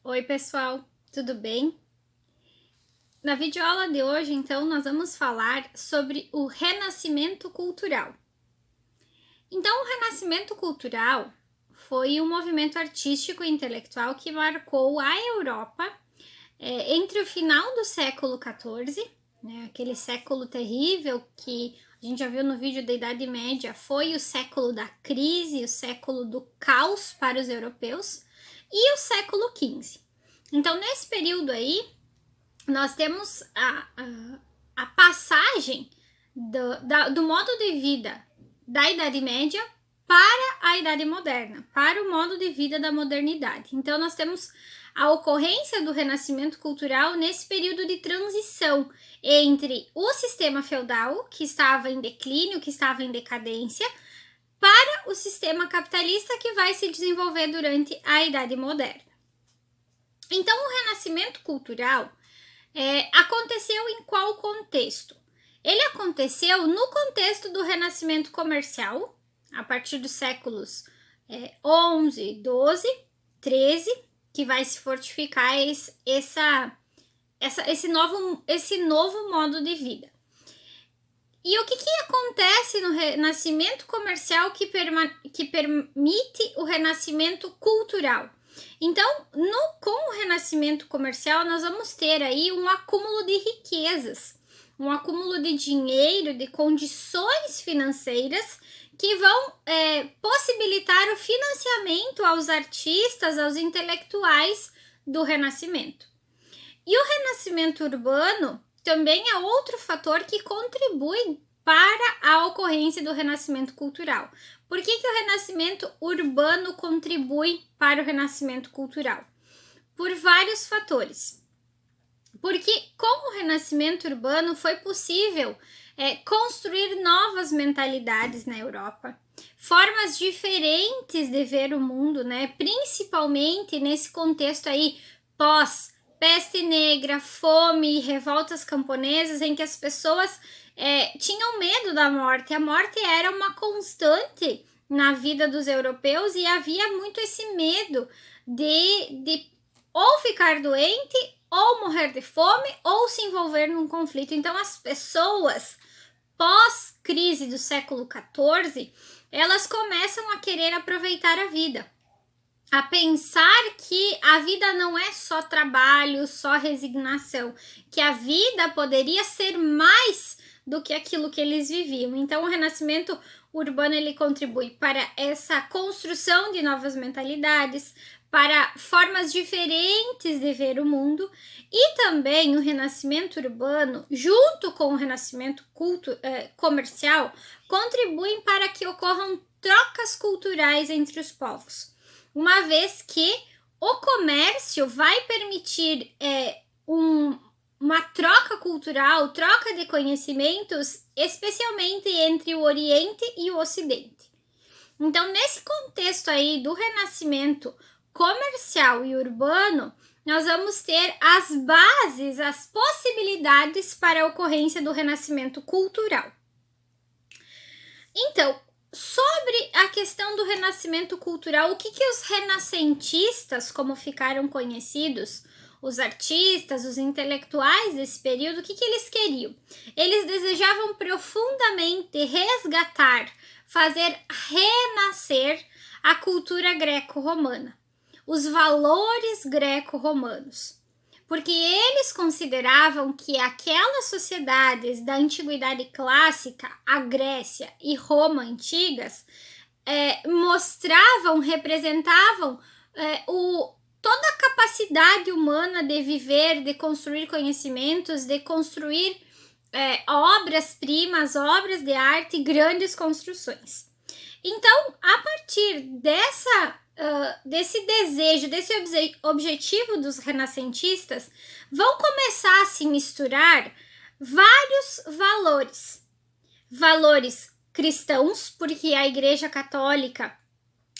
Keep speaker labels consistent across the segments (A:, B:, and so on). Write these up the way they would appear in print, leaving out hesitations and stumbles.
A: Oi, pessoal, tudo bem? Na videoaula de hoje, então, nós vamos falar sobre o renascimento cultural. Então, o renascimento cultural foi um movimento artístico e intelectual que marcou a Europa entre o final do século XIV, né, aquele século terrível que a gente já viu no vídeo da Idade Média, foi o século da crise, o século do caos para os europeus, e o século XV. Então, nesse período aí, nós temos a passagem do modo de vida da Idade Média para a Idade Moderna, para o modo de vida da modernidade. Então, nós temos a ocorrência do renascimento cultural nesse período de transição entre o sistema feudal, que estava em declínio, que estava em decadência, para o sistema capitalista que vai se desenvolver durante a Idade Moderna. Então, o renascimento cultural aconteceu em qual contexto? Ele aconteceu no contexto do renascimento comercial, a partir dos séculos 11, 12, 13, que vai se fortificar esse novo modo de vida. E o que acontece no renascimento comercial que permite o renascimento cultural? Então, com o renascimento comercial, nós vamos ter aí um acúmulo de riquezas, um acúmulo de dinheiro, de condições financeiras que vão possibilitar o financiamento aos artistas, aos intelectuais do Renascimento. E o renascimento urbano também é outro fator que contribui para a ocorrência do renascimento cultural. Por que o renascimento urbano contribui para o renascimento cultural? Por vários fatores. Porque com o renascimento urbano foi possível construir novas mentalidades na Europa, formas diferentes de ver o mundo, né? Principalmente nesse contexto aí pós-peste negra, fome, revoltas camponesas, em que as pessoas tinham medo da morte. A morte era uma constante na vida dos europeus e havia muito esse medo de ou ficar doente, ou morrer de fome, ou se envolver num conflito. Então, as pessoas, pós-crise do século XIV, elas começam a querer aproveitar a vida, a pensar que a vida não é só trabalho, só resignação, que a vida poderia ser mais do que aquilo que eles viviam. Então, o renascimento urbano ele contribui para essa construção de novas mentalidades, para formas diferentes de ver o mundo, e também o renascimento urbano, junto com o renascimento comercial, contribuem para que ocorram trocas culturais entre os povos, uma vez que o comércio vai permitir uma troca cultural, troca de conhecimentos, especialmente entre o Oriente e o Ocidente. Então, nesse contexto aí do renascimento comercial e urbano, nós vamos ter as bases, as possibilidades para a ocorrência do renascimento cultural. Então, sobre a questão do renascimento cultural, o que os renascentistas, como ficaram conhecidos, os artistas, os intelectuais desse período, o que eles queriam? Eles desejavam profundamente resgatar, fazer renascer a cultura greco-romana, os valores greco-romanos, porque eles consideravam que aquelas sociedades da antiguidade clássica, a Grécia e Roma antigas, mostravam, representavam toda a capacidade humana de viver, de construir conhecimentos, de construir obras-primas, obras de arte e grandes construções. Então, a partir desse desejo, desse objetivo dos renascentistas, vão começar a se misturar vários valores cristãos, porque a Igreja Católica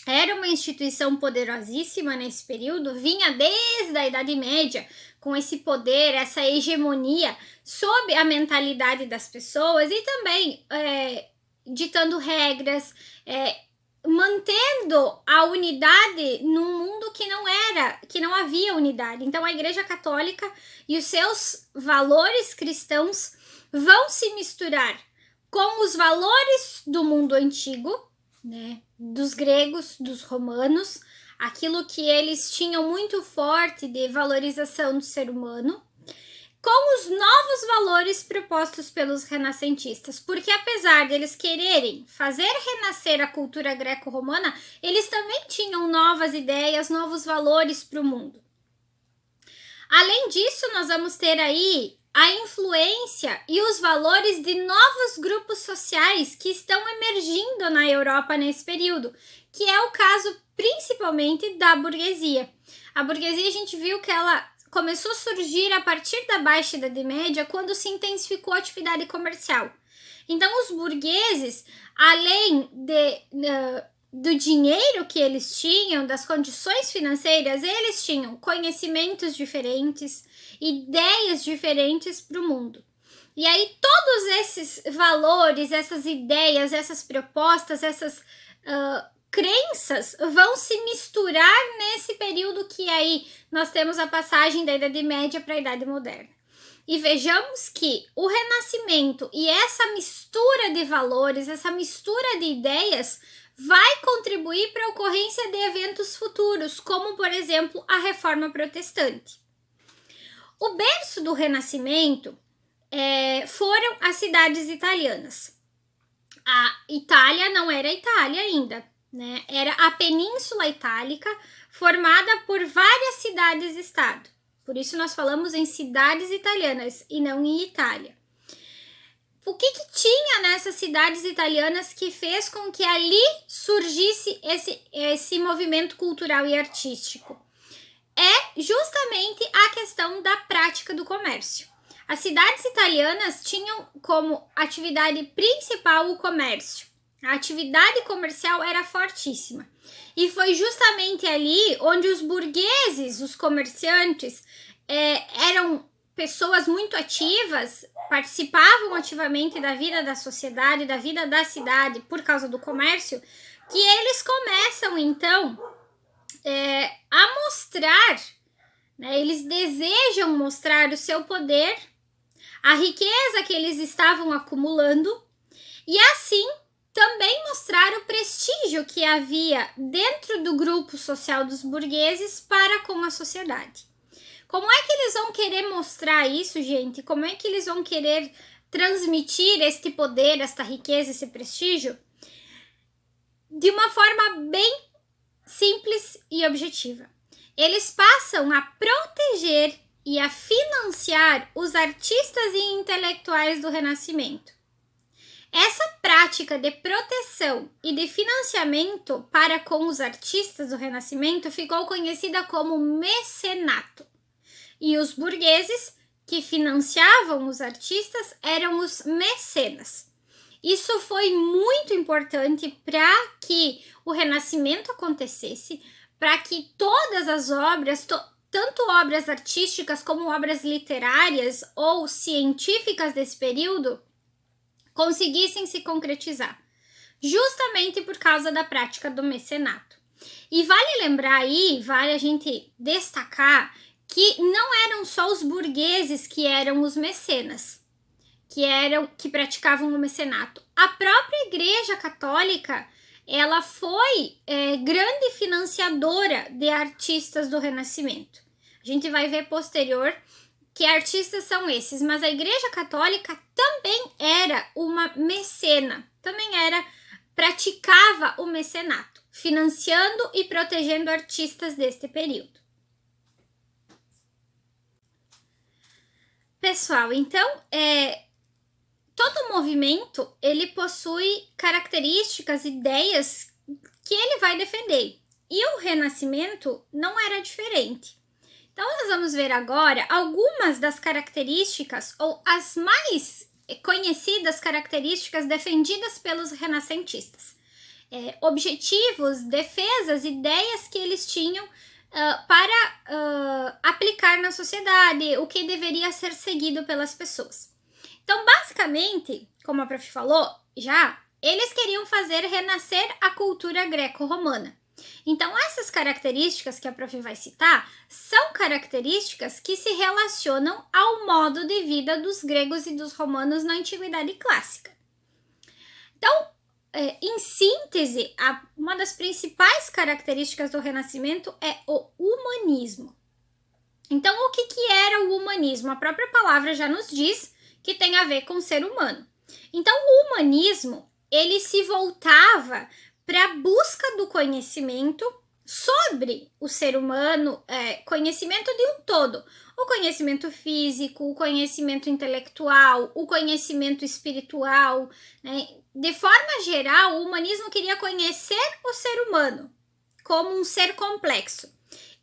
A: era uma instituição poderosíssima nesse período, vinha desde a Idade Média com esse poder, essa hegemonia sobre a mentalidade das pessoas e também ditando regras, mantendo a unidade num mundo que não havia unidade. Então a Igreja Católica e os seus valores cristãos vão se misturar com os valores do mundo antigo, né, dos gregos, dos romanos, aquilo que eles tinham muito forte de valorização do ser humano, com os novos valores propostos pelos renascentistas, porque apesar deles quererem fazer renascer a cultura greco-romana, eles também tinham novas ideias, novos valores para o mundo. Além disso, nós vamos ter aí a influência e os valores de novos grupos sociais que estão emergindo na Europa nesse período, que é o caso principalmente da burguesia. A burguesia, a gente viu que ela começou a surgir a partir da Baixa Idade Média, quando se intensificou a atividade comercial. Então, os burgueses, além do dinheiro que eles tinham, das condições financeiras, eles tinham conhecimentos diferentes, ideias diferentes para o mundo. E aí, todos esses valores, essas ideias, essas propostas, essas crenças vão se misturar nesse período que aí nós temos a passagem da Idade Média para a Idade Moderna. E vejamos que o Renascimento e essa mistura de valores, essa mistura de ideias, vai contribuir para a ocorrência de eventos futuros, como, por exemplo, a Reforma Protestante. O berço do Renascimento foram as cidades italianas. A Itália não era Itália ainda, né? Era a Península Itálica, formada por várias cidades-estado. Por isso nós falamos em cidades italianas e não em Itália. O que tinha nessas cidades italianas que fez com que ali surgisse esse movimento cultural e artístico? É justamente a questão da prática do comércio. As cidades italianas tinham como atividade principal o comércio. A atividade comercial era fortíssima. E foi justamente ali onde os burgueses, os comerciantes, eram pessoas muito ativas, participavam ativamente da vida da sociedade, da vida da cidade por causa do comércio, que eles começam então a mostrar, né, eles desejam mostrar o seu poder, a riqueza que eles estavam acumulando e assim também mostrar o prestígio que havia dentro do grupo social dos burgueses para com a sociedade. Como é que eles vão querer mostrar isso, gente? Como é que eles vão querer transmitir este poder, esta riqueza, esse prestígio? De uma forma bem simples e objetiva. Eles passam a proteger e a financiar os artistas e intelectuais do Renascimento. Essa prática de proteção e de financiamento para com os artistas do Renascimento ficou conhecida como mecenato. E os burgueses que financiavam os artistas eram os mecenas. Isso foi muito importante para que o Renascimento acontecesse, para que todas as obras, tanto obras artísticas como obras literárias ou científicas desse período, conseguissem se concretizar, justamente por causa da prática do mecenato. E vale lembrar aí, vale a gente destacar que não eram só os burgueses que eram os mecenas, que praticavam o mecenato. A própria Igreja Católica, ela foi grande financiadora de artistas do Renascimento. A gente vai ver posterior que artistas são esses, mas a Igreja Católica também era uma mecena, praticava o mecenato, financiando e protegendo artistas deste período. Pessoal, então, todo movimento, ele possui características, ideias que ele vai defender. E o Renascimento não era diferente. Então, nós vamos ver agora algumas das características ou as mais conhecidas características defendidas pelos renascentistas. Objetivos, defesas, ideias que eles tinham para aplicar na sociedade, o que deveria ser seguido pelas pessoas. Então, basicamente, como a prof falou, já eles queriam fazer renascer a cultura greco-romana. Então, essas características que a prof vai citar são características que se relacionam ao modo de vida dos gregos e dos romanos na Antiguidade Clássica. Então, em síntese, uma das principais características do Renascimento é o humanismo. Então, o que era o humanismo? A própria palavra já nos diz que tem a ver com o ser humano. Então, o humanismo, ele se voltava para a busca do conhecimento sobre o ser humano, conhecimento de um todo. O conhecimento físico, o conhecimento intelectual, o conhecimento espiritual, né? De forma geral, o humanismo queria conhecer o ser humano como um ser complexo.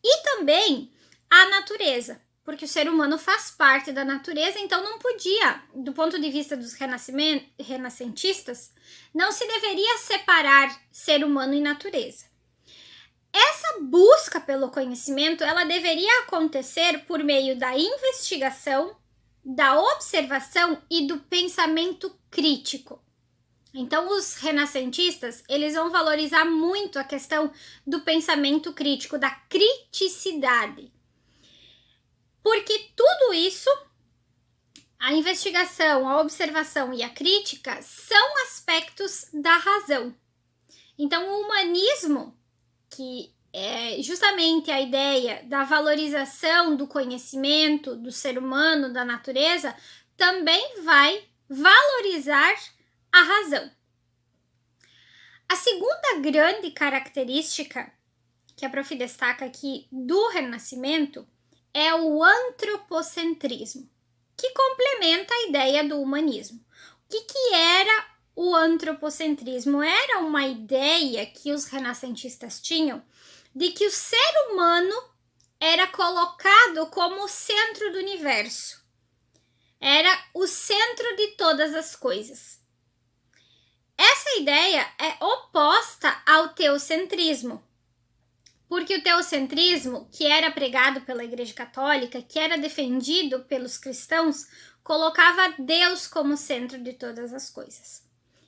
A: E também a natureza, porque o ser humano faz parte da natureza, então não podia, do ponto de vista dos renascentistas, não se deveria separar ser humano e natureza. Essa busca pelo conhecimento, ela deveria acontecer por meio da investigação, da observação e do pensamento crítico. Então, os renascentistas, eles vão valorizar muito a questão do pensamento crítico, da criticidade. Porque tudo isso, a investigação, a observação e a crítica, são aspectos da razão. Então, o humanismo, que é justamente a ideia da valorização do conhecimento do ser humano, da natureza, também vai valorizar a razão. A segunda grande característica que a prof destaca aqui do Renascimento é o antropocentrismo, que complementa a ideia do humanismo. O que era o antropocentrismo? Era uma ideia que os renascentistas tinham de que o ser humano era colocado como o centro do universo. Era o centro de todas as coisas. Essa ideia é oposta ao teocentrismo, porque o teocentrismo, que era pregado pela Igreja Católica, que era defendido pelos cristãos, colocava Deus como centro de todas as coisas.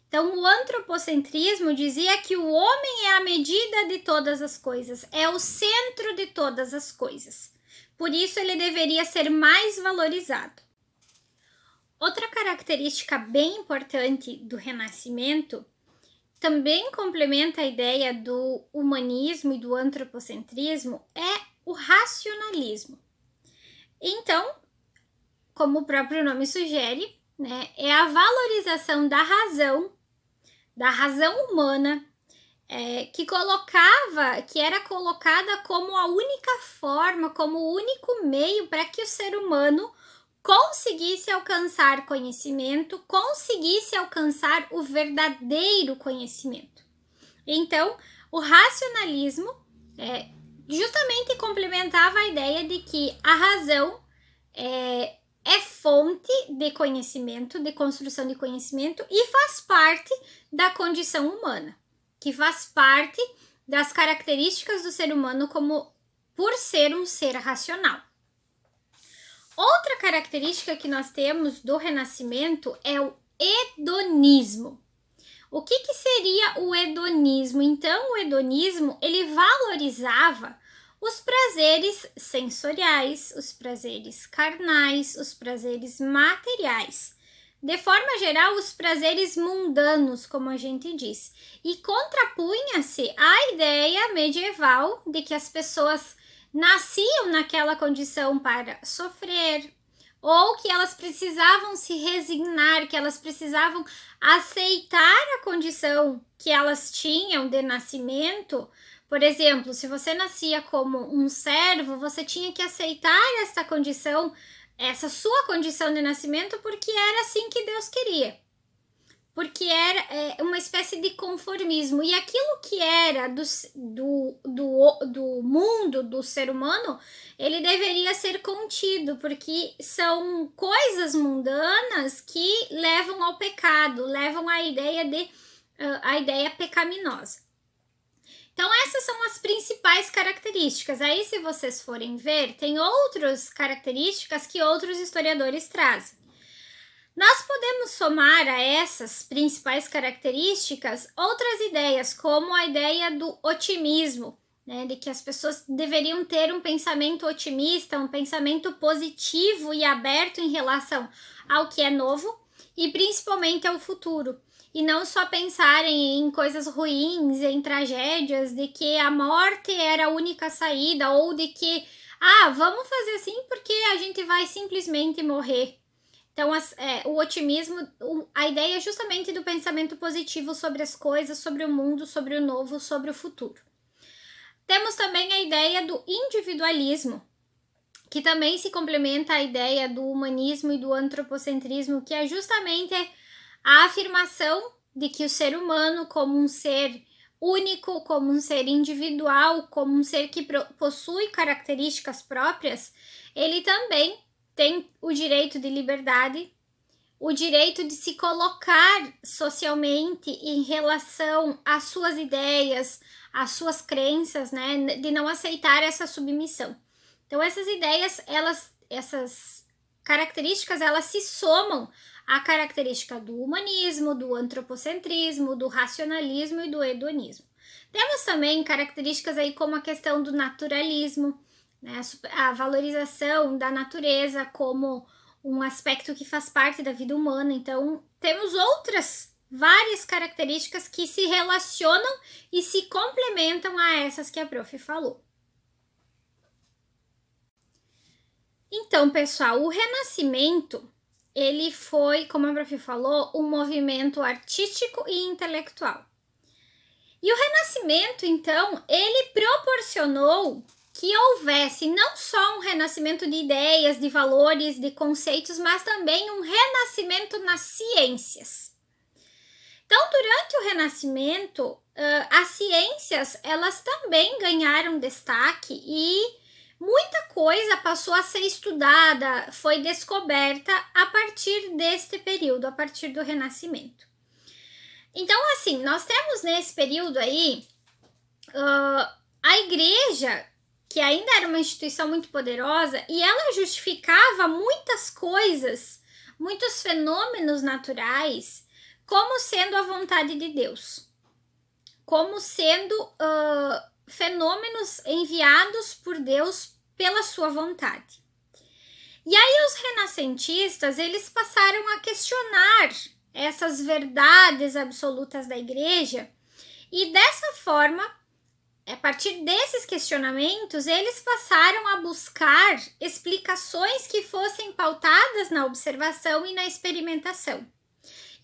A: Então, o antropocentrismo dizia que o homem é a medida de todas as coisas, é o centro de todas as coisas. Por isso, ele deveria ser mais valorizado. Outra característica bem importante do Renascimento também complementa a ideia do humanismo e do antropocentrismo é o racionalismo. Então, como o próprio nome sugere, né, é a valorização da razão humana, que era colocada como a única forma, como o único meio para que o ser humano conseguisse alcançar conhecimento, conseguisse alcançar o verdadeiro conhecimento. Então, o racionalismo justamente complementava a ideia de que a razão é fonte de conhecimento, de construção de conhecimento e faz parte da condição humana, que faz parte das características do ser humano como por ser um ser racional. Outra característica que nós temos do Renascimento é o hedonismo. O que seria o hedonismo? Então, o hedonismo, ele valorizava os prazeres sensoriais, os prazeres carnais, os prazeres materiais. De forma geral, os prazeres mundanos, como a gente diz. E contrapunha-se à ideia medieval de que as pessoas nasciam naquela condição para sofrer, ou que elas precisavam se resignar, que elas precisavam aceitar a condição que elas tinham de nascimento. Por exemplo, se você nascia como um servo, você tinha que aceitar essa condição, essa sua condição de nascimento, porque era assim que Deus queria. Porque era uma espécie de conformismo. E aquilo que era do mundo, do ser humano, ele deveria ser contido, porque são coisas mundanas que levam ao pecado, levam à ideia pecaminosa. Então, essas são as principais características. Aí, se vocês forem ver, tem outras características que outros historiadores trazem. Nós podemos somar a essas principais características outras ideias, como a ideia do otimismo, né, de que as pessoas deveriam ter um pensamento otimista, um pensamento positivo e aberto em relação ao que é novo e principalmente ao futuro. E não só pensarem em coisas ruins, em tragédias, de que a morte era a única saída, ou de que, vamos fazer assim porque a gente vai simplesmente morrer. Então, o otimismo, a ideia é justamente do pensamento positivo sobre as coisas, sobre o mundo, sobre o novo, sobre o futuro. Temos também a ideia do individualismo, que também se complementa à ideia do humanismo e do antropocentrismo, que é justamente a afirmação de que o ser humano, como um ser único, como um ser individual, como um ser que possui características próprias, ele também tem o direito de liberdade, o direito de se colocar socialmente em relação às suas ideias, às suas crenças, né, de não aceitar essa submissão. Então essas ideias, essas características, elas se somam à característica do humanismo, do antropocentrismo, do racionalismo e do hedonismo. Temos também características aí como a questão do naturalismo, né, a valorização da natureza como um aspecto que faz parte da vida humana. Então, temos outras várias características que se relacionam e se complementam a essas que a prof falou. Então, pessoal, o Renascimento, ele foi, como a prof falou, um movimento artístico e intelectual. E o Renascimento, então, ele proporcionou que houvesse não só um renascimento de ideias, de valores, de conceitos, mas também um renascimento nas ciências. Então, durante o Renascimento, as ciências, elas também ganharam destaque e muita coisa passou a ser estudada, foi descoberta a partir deste período, a partir do Renascimento. Então, assim, nós temos nesse período aí a igreja, que ainda era uma instituição muito poderosa, e ela justificava muitas coisas, muitos fenômenos naturais, como sendo a vontade de Deus, como sendo fenômenos enviados por Deus pela sua vontade. E aí os renascentistas, eles passaram a questionar essas verdades absolutas da igreja, e dessa forma, a partir desses questionamentos, eles passaram a buscar explicações que fossem pautadas na observação e na experimentação.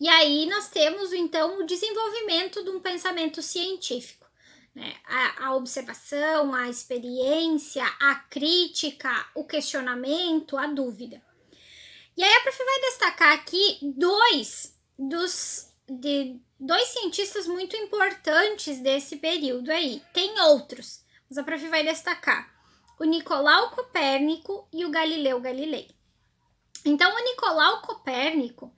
A: E aí nós temos, então, o desenvolvimento de um pensamento científico, né? A observação, a experiência, a crítica, o questionamento, a dúvida. E aí a prof vai destacar aqui dois cientistas muito importantes desse período aí. Tem outros, mas a prof vai destacar o Nicolau Copérnico e o Galileu Galilei. Então, o Nicolau Copérnico,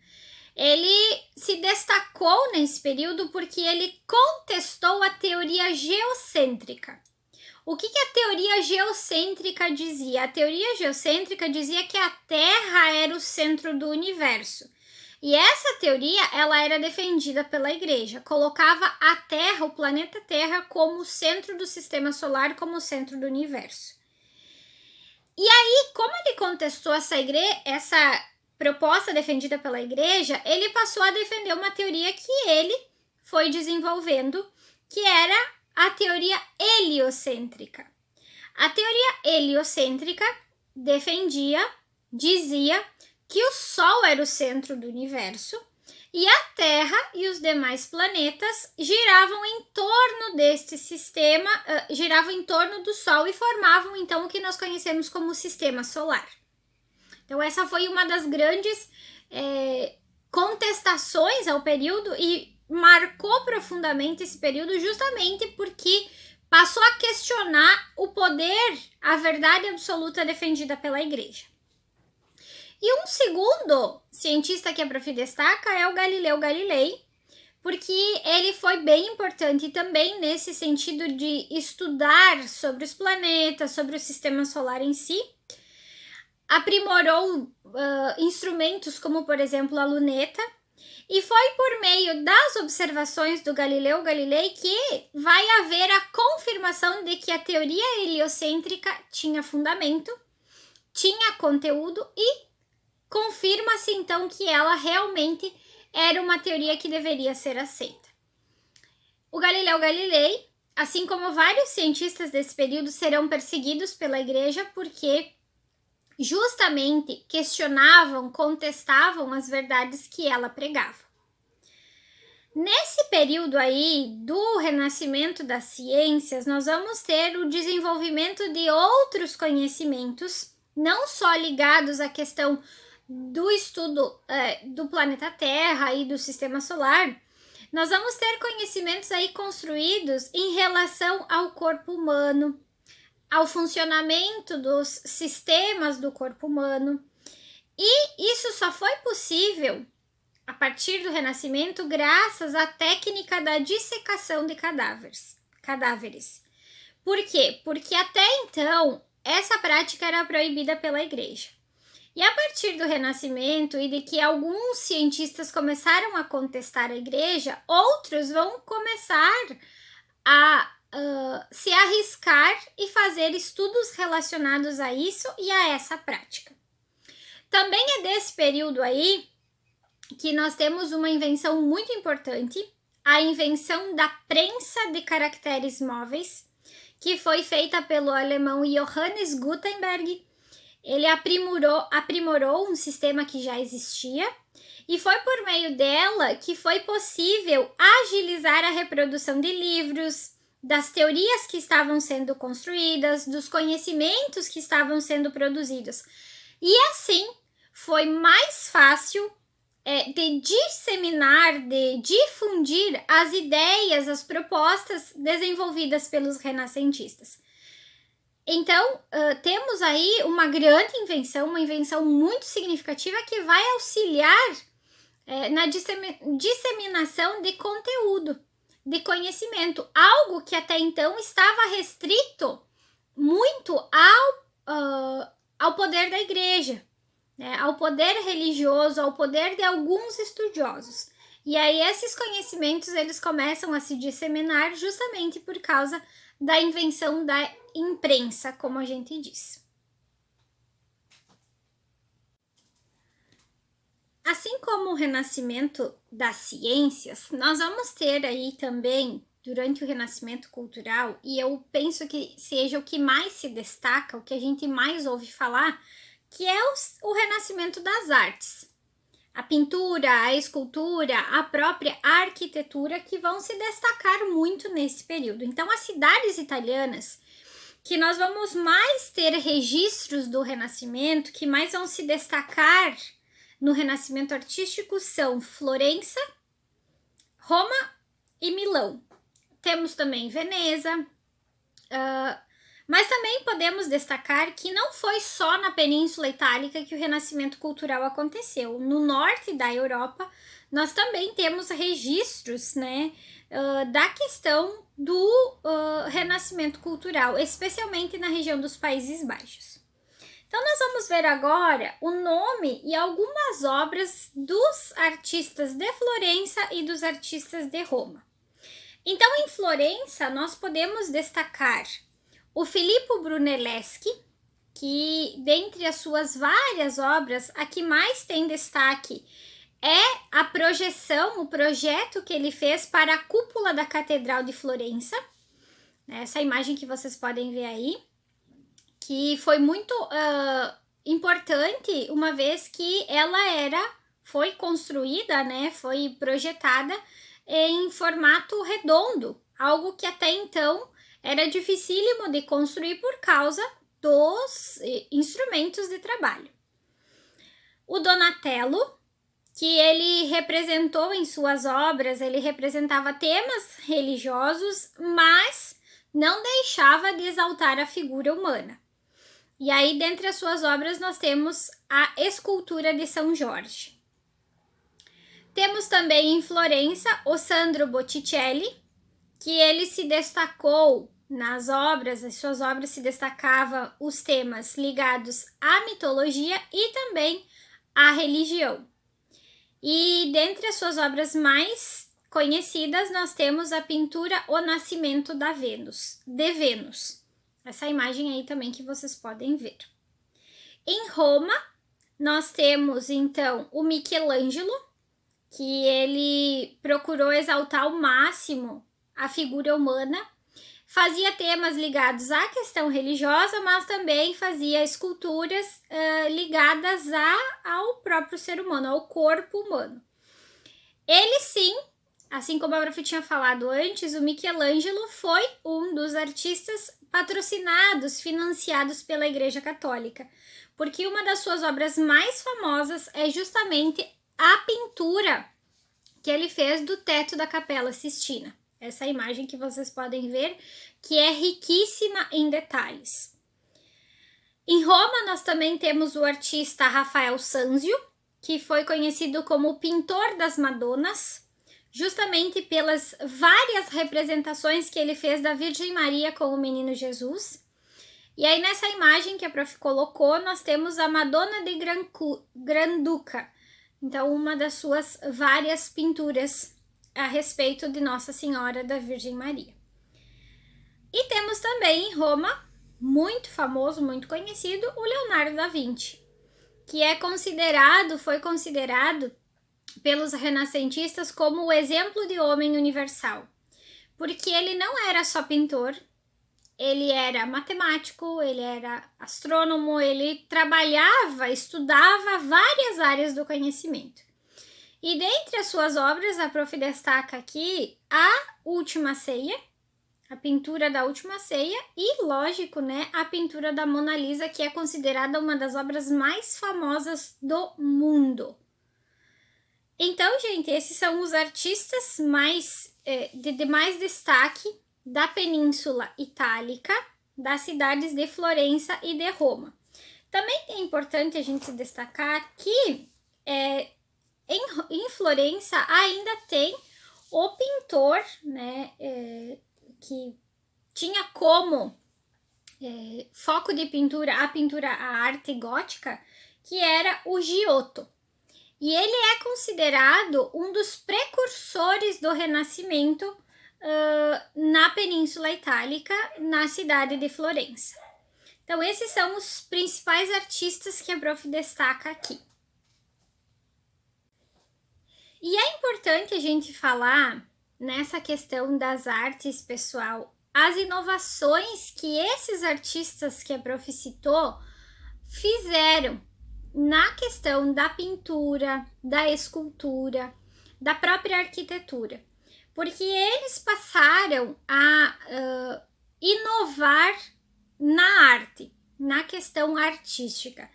A: ele se destacou nesse período porque ele contestou a teoria geocêntrica. O que a teoria geocêntrica dizia? A teoria geocêntrica dizia que a Terra era o centro do universo. E essa teoria, ela era defendida pela igreja, colocava a Terra, o planeta Terra, como o centro do sistema solar, como o centro do universo. E aí, como ele contestou essa proposta defendida pela igreja, ele passou a defender uma teoria que ele foi desenvolvendo, que era a teoria heliocêntrica. A teoria heliocêntrica dizia que o Sol era o centro do universo e a Terra e os demais planetas giravam em torno deste sistema, giravam em torno do Sol e formavam então o que nós conhecemos como sistema solar. Então essa foi uma das grandes contestações ao período e marcou profundamente esse período justamente porque passou a questionar o poder, a verdade absoluta defendida pela igreja. E um segundo cientista que a prof destaca é o Galileu Galilei, porque ele foi bem importante também nesse sentido de estudar sobre os planetas, sobre o sistema solar em si, aprimorou instrumentos como, por exemplo, a luneta, e foi por meio das observações do Galileu Galilei que vai haver a confirmação de que a teoria heliocêntrica tinha fundamento, tinha conteúdo e confirma-se então que ela realmente era uma teoria que deveria ser aceita. O Galileu Galilei, assim como vários cientistas desse período, serão perseguidos pela igreja porque justamente questionavam, contestavam as verdades que ela pregava. Nesse período aí do renascimento das ciências, nós vamos ter o desenvolvimento de outros conhecimentos, não só ligados à questão do estudo do planeta Terra e do sistema solar. Nós vamos ter conhecimentos aí construídos em relação ao corpo humano, ao funcionamento dos sistemas do corpo humano. E isso só foi possível a partir do Renascimento graças à técnica da dissecação de cadáveres. Por quê? Porque até então essa prática era proibida pela igreja. E a partir do Renascimento e de que alguns cientistas começaram a contestar a igreja, outros vão começar a se arriscar e fazer estudos relacionados a isso e a essa prática. Também é desse período aí que nós temos uma invenção muito importante, a invenção da prensa de caracteres móveis, que foi feita pelo alemão Johannes Gutenberg. Ele aprimorou um sistema que já existia e foi por meio dela que foi possível agilizar a reprodução de livros, das teorias que estavam sendo construídas, dos conhecimentos que estavam sendo produzidos. E assim foi mais fácil de disseminar, de difundir as ideias, as propostas desenvolvidas pelos renascentistas. Então, temos aí uma grande invenção, uma invenção muito significativa que vai auxiliar na disseminação de conteúdo, de conhecimento, algo que até então estava restrito muito ao poder da igreja, né, ao poder religioso, ao poder de alguns estudiosos. E aí esses conhecimentos eles começam a se disseminar justamente por causa da invenção da imprensa, como a gente diz. Assim como o renascimento das ciências, nós vamos ter aí também, durante o renascimento cultural, e eu penso que seja o que mais se destaca, o que a gente mais ouve falar, que é o renascimento das artes. A pintura, a escultura, a própria arquitetura que vão se destacar muito nesse período. Então, as cidades italianas que nós vamos mais ter registros do Renascimento, que mais vão se destacar no Renascimento artístico são Florença, Roma e Milão. Temos também Veneza, mas também podemos destacar que não foi só na Península Itálica que o renascimento cultural aconteceu. No norte da Europa, nós também temos registros, né, da questão do renascimento cultural, especialmente na região dos Países Baixos. Então, nós vamos ver agora o nome e algumas obras dos artistas de Florença e dos artistas de Roma. Então, em Florença, nós podemos destacar o Filippo Brunelleschi, que dentre as suas várias obras, a que mais tem destaque é a projeção, o projeto que ele fez para a cúpula da Catedral de Florença. Essa imagem que vocês podem ver aí, que foi muito importante, uma vez que ela foi construída, né, foi projetada em formato redondo, algo que até então era dificílimo de construir por causa dos instrumentos de trabalho. O Donatello, que ele representou em suas obras, ele representava temas religiosos, mas não deixava de exaltar a figura humana. E aí, dentre as suas obras, nós temos a escultura de São Jorge. Temos também em Florença o Sandro Botticelli, que ele se destacou nas obras, as suas obras se destacavam os temas ligados à mitologia e também à religião. E dentre as suas obras mais conhecidas, nós temos a pintura O Nascimento de Vênus. Essa imagem aí também que vocês podem ver. Em Roma, nós temos então o Michelangelo, que ele procurou exaltar ao máximo a figura humana, fazia temas ligados à questão religiosa, mas também fazia esculturas ligadas ao próprio ser humano, ao corpo humano. Ele sim, assim como a Prof tinha falado antes, o Michelangelo foi um dos artistas patrocinados, financiados pela Igreja Católica, porque uma das suas obras mais famosas é justamente a pintura que ele fez do teto da Capela Sistina. Essa imagem que vocês podem ver, que é riquíssima em detalhes. Em Roma, nós também temos o artista Rafael Sanzio, que foi conhecido como o pintor das Madonas, justamente pelas várias representações que ele fez da Virgem Maria com o Menino Jesus. E aí, nessa imagem que a Prof colocou, nós temos a Madonna de Granduca, então uma das suas várias pinturas a respeito de Nossa Senhora da Virgem Maria. E temos também em Roma, muito famoso, muito conhecido, o Leonardo da Vinci, que foi considerado pelos renascentistas como o exemplo de homem universal, porque ele não era só pintor, ele era matemático, ele era astrônomo, ele estudava várias áreas do conhecimento. E dentre as suas obras, a Prof destaca aqui a Última Ceia, a pintura da Última Ceia e, lógico, né, a pintura da Mona Lisa, que é considerada uma das obras mais famosas do mundo. Então, gente, esses são os artistas de mais destaque da Península Itálica, das cidades de Florença e de Roma. Também é importante a gente destacar que em Florença ainda tem o pintor, né, que tinha como foco de pintura a arte gótica, que era o Giotto. E ele é considerado um dos precursores do Renascimento na Península Itálica, na cidade de Florença. Então, esses são os principais artistas que a Prof destaca aqui. E é importante a gente falar nessa questão das artes, pessoal, as inovações que esses artistas que a Prof citou fizeram na questão da pintura, da escultura, da própria arquitetura, porque eles passaram a inovar na arte, na questão artística.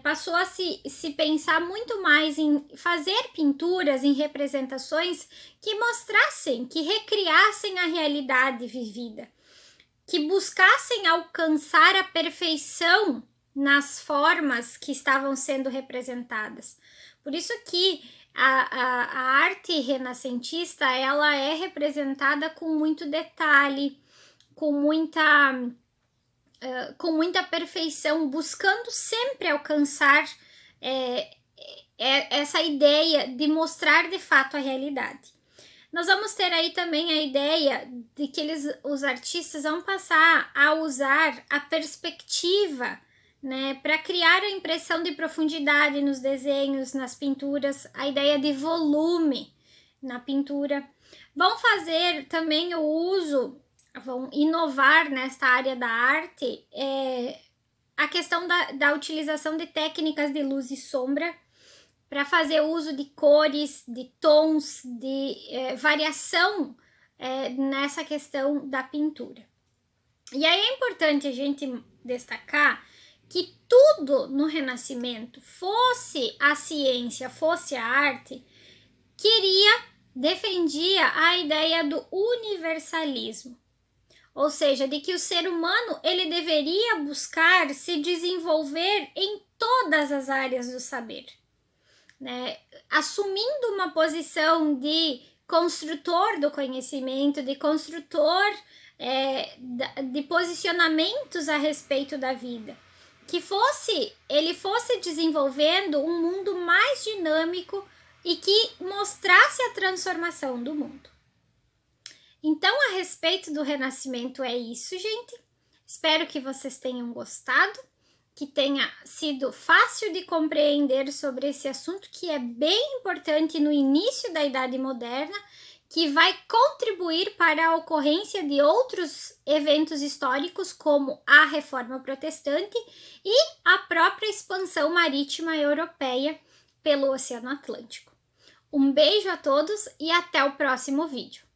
A: Passou a se pensar muito mais em fazer pinturas, em representações que mostrassem, que recriassem a realidade vivida, que buscassem alcançar a perfeição nas formas que estavam sendo representadas. Por isso que a arte renascentista, ela é representada com muito detalhe, com muita perfeição, buscando sempre alcançar essa ideia de mostrar de fato a realidade. Nós vamos ter aí também a ideia de que os artistas vão passar a usar a perspectiva, né, para criar a impressão de profundidade nos desenhos, nas pinturas, a ideia de volume na pintura. Vão fazer também o uso, vão inovar nesta área da arte, a questão da utilização de técnicas de luz e sombra, para fazer uso de cores, de tons, de variação nessa questão da pintura. E aí é importante a gente destacar que tudo no Renascimento, fosse a ciência, fosse a arte, defendia a ideia do universalismo. Ou seja, de que o ser humano ele deveria buscar se desenvolver em todas as áreas do saber, né? Assumindo uma posição de construtor do conhecimento, de construtor de posicionamentos a respeito da vida, que ele fosse desenvolvendo um mundo mais dinâmico e que mostrasse a transformação do mundo. Então, a respeito do renascimento é isso, gente. Espero que vocês tenham gostado, que tenha sido fácil de compreender sobre esse assunto que é bem importante no início da Idade Moderna, que vai contribuir para a ocorrência de outros eventos históricos, como a Reforma Protestante e a própria expansão marítima europeia pelo Oceano Atlântico. Um beijo a todos e até o próximo vídeo.